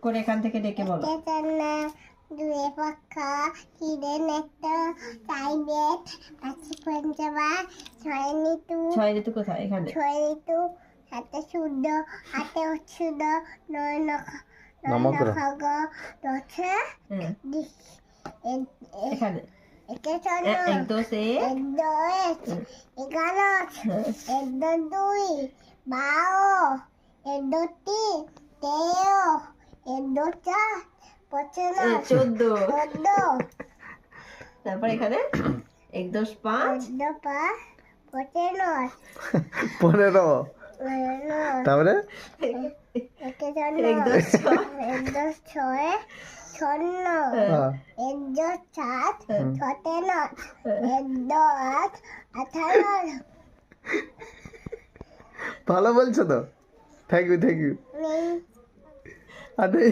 করে এখান থেকে ডেকে বলো। দুয়ে পাখা, তিনে নেকটা, চাইনেট, পাঁচে পঞ্চমা, ছয় ঋতু, ছয় ঋতু কোথায়? এখানে। ছয় ঋতু, সাতে সূর্য, আটে অচ্ছুদ, নয় নমগ্রহ। নখগ, দশে হ্যাঁ এখানে এখানে চন্দ্র, এক দোষে এক দশ, এগারো, এক দুই, 12, এক তিন, 13, এক চার, 15, 14। 14, তারপর এখানে 1 10 5 5, 15, 15 তারপরে একে চন্দ্র, 1 10 6 এক দশ ছয়, 56, হ্যাঁ। এক দশ 7, 17, এক দশ 18, ভালো বলছো তো, থ্যাংক ইউ নেই আরে